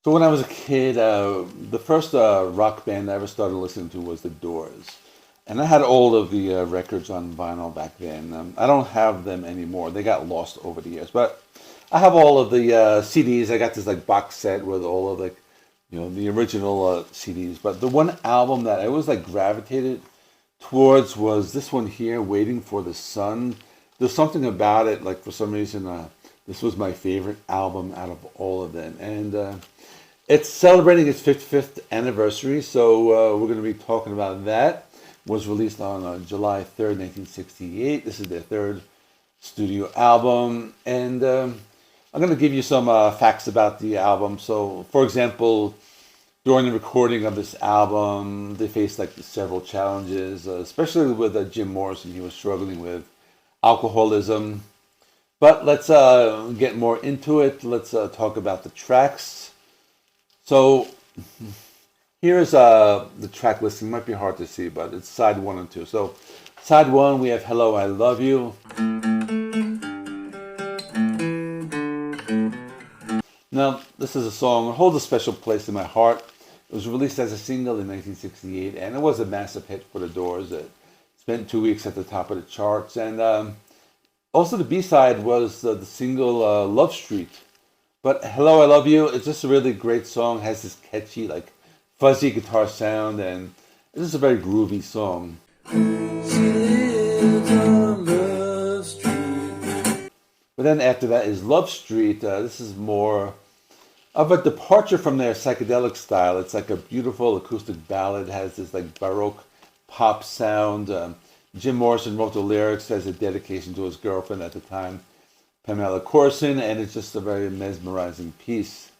So when I was a kid, the first rock band I ever started listening to was The Doors, and I had all of the records on vinyl back then. I don't have them anymore; they got lost over the years. But I have all of the CDs. I got this like box set with all of the original CDs. But the one album that I always like gravitated towards was this one here, "Waiting for the Sun." There's something about it, like for some reason, this was my favorite album out of all of them, and it's celebrating its 55th anniversary, so we're going to be talking about that. It was released on July 3rd, 1968. This is their third studio album, and I'm going to give you some facts about the album. So, for example, during the recording of this album, they faced like several challenges, especially with Jim Morrison. He was struggling with alcoholism. But let's get more into it. Let's talk about the tracks. So here's the track listing. Might be hard to see, but it's side one and two. So side one, we have "Hello, I Love You." Now, this is a song that holds a special place in my heart. It was released as a single in 1968, and it was a massive hit for the Doors. It spent 2 weeks at the top of the charts, and also the B-side was the single "Love Street." But "Hello, I Love You," it's just a really great song. It has this catchy, like fuzzy guitar sound, and it's just a very groovy song. She lives on Love Street. But then after that is "Love Street." This is more of a departure from their psychedelic style. It's like a beautiful acoustic ballad. It has this like baroque pop sound. Jim Morrison wrote the lyrics as a dedication to his girlfriend at the time, Pamela Corson, and it's just a very mesmerizing piece.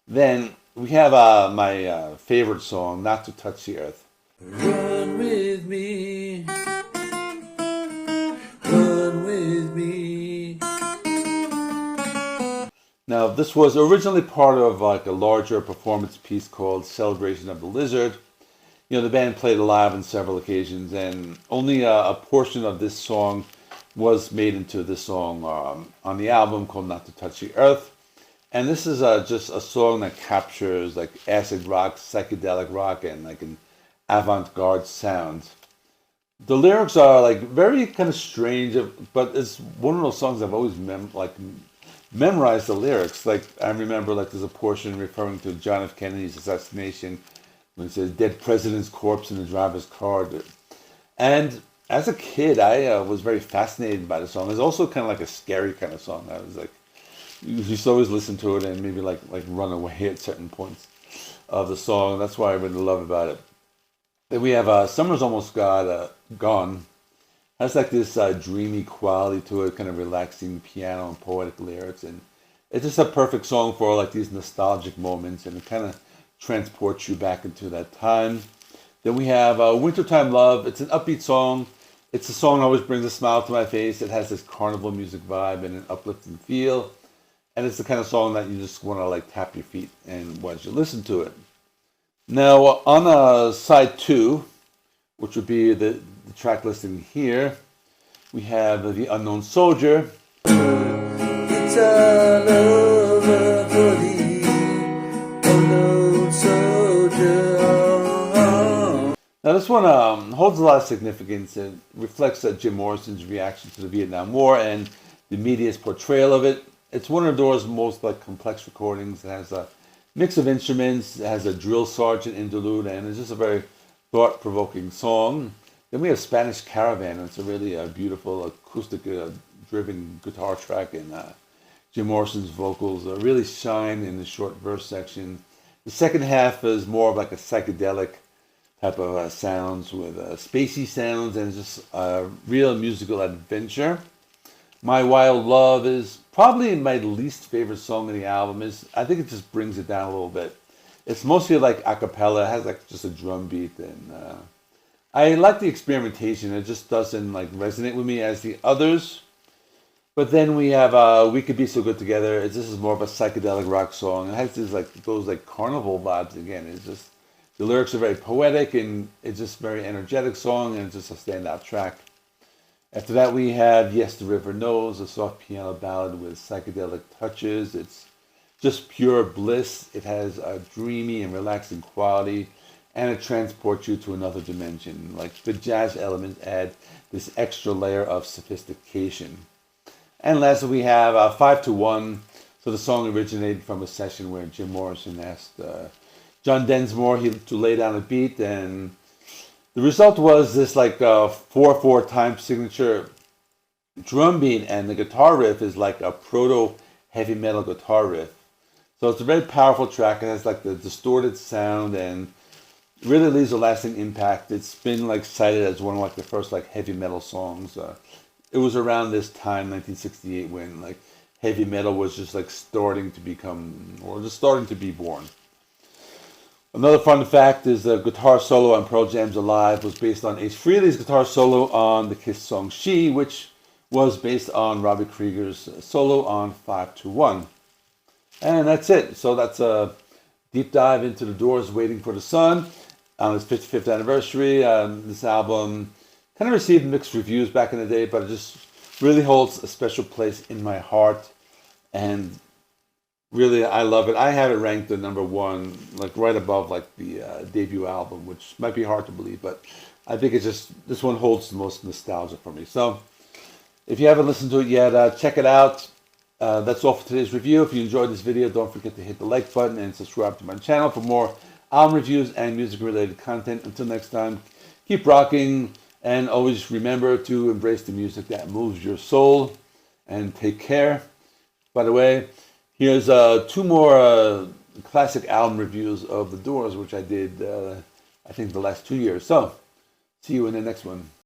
Then we have my favorite song, "Not to Touch the Earth." Run with me, run with me. Now, this was originally part of like a larger performance piece called "Celebration of the Lizard." The band played live on several occasions, and only a portion of this song was made into this song on the album called "Not to Touch the Earth." And this is just a song that captures like acid rock, psychedelic rock, and like an avant-garde sound. The lyrics are like very kind of strange, but it's one of those songs I've always memorized the lyrics. Like I remember like there's a portion referring to John F. Kennedy's assassination when it says "dead president's corpse in the driver's car." And as a kid, I was very fascinated by the song. It's also kind of like a scary kind of song. I was like, you used to always listen to it and maybe like run away at certain points of the song. That's why I really love about it. Then we have "Summer's Almost Gone." Has like this dreamy quality to it, kind of relaxing piano and poetic lyrics, and it's just a perfect song for like these nostalgic moments, and it kind of transports you back into that time. Then we have "Wintertime Love." It's an upbeat song. It's a song that always brings a smile to my face. It has this carnival music vibe and an uplifting feel, and it's the kind of song that you just want to like tap your feet and once you listen to it. Now on side two, which would be the track listing here, we have "The Unknown Soldier." It's a lover for the unknown soldier. Now this one holds a lot of significance. It reflects Jim Morrison's reaction to the Vietnam War and the media's portrayal of it. It's one of Doors' most like complex recordings. It has a mix of instruments. It has a drill sergeant interlude, and it's just a very thought-provoking song. Then we have "Spanish Caravan." It's a really beautiful acoustic-driven guitar track, and Jim Morrison's vocals really shine in the short verse section. The second half is more of like a psychedelic type of sounds with spacey sounds, and just a real musical adventure. "My Wild Love" is probably my least favorite song of the album. I think it just brings it down a little bit. It's mostly like a cappella. It has like just a drum beat, and I like the experimentation. It just doesn't like resonate with me as the others. But then we have "We Could Be So Good Together." This is more of a psychedelic rock song. It has those like carnival vibes again. It's just the lyrics are very poetic, and it's just a very energetic song, and it's just a standout track. After that, we have "Yes, the River Knows," a soft piano ballad with psychedelic touches. It's just pure bliss. It has a dreamy and relaxing quality, and it transports you to another dimension. Like the jazz elements add this extra layer of sophistication. And lastly, we have 5-1. So the song originated from a session where Jim Morrison asked John Densmore to lay down a beat, and the result was this like 4/4 time signature drum beat, and the guitar riff is like a proto heavy metal guitar riff. So it's a very powerful track. It has like the distorted sound and really leaves a lasting impact. It's been like cited as one of like the first like heavy metal songs. It was around this time, 1968, when like heavy metal was just like starting to become, or just starting to be born. Another fun fact is the guitar solo on Pearl Jam's Alive was based on Ace Frehley's guitar solo on the Kiss song She, which was based on Robbie Krieger's solo on 5-1. And that's it. So that's a deep dive into the Doors' Waiting for the Sun on its 55th anniversary. This album kind of received mixed reviews back in the day, but it just really holds a special place in my heart. And really, I love it. I have it ranked at number one, like right above like the debut album, which might be hard to believe, but I think it's just, this one holds the most nostalgia for me. So if you haven't listened to it yet, check it out. That's all for today's review. If you enjoyed this video, don't forget to hit the like button and subscribe to my channel for more album reviews and music-related content. Until next time, keep rocking, and always remember to embrace the music that moves your soul, and take care. By the way, here's 2 more classic album reviews of The Doors, which I did, I think, the last 2 years. So, see you in the next one.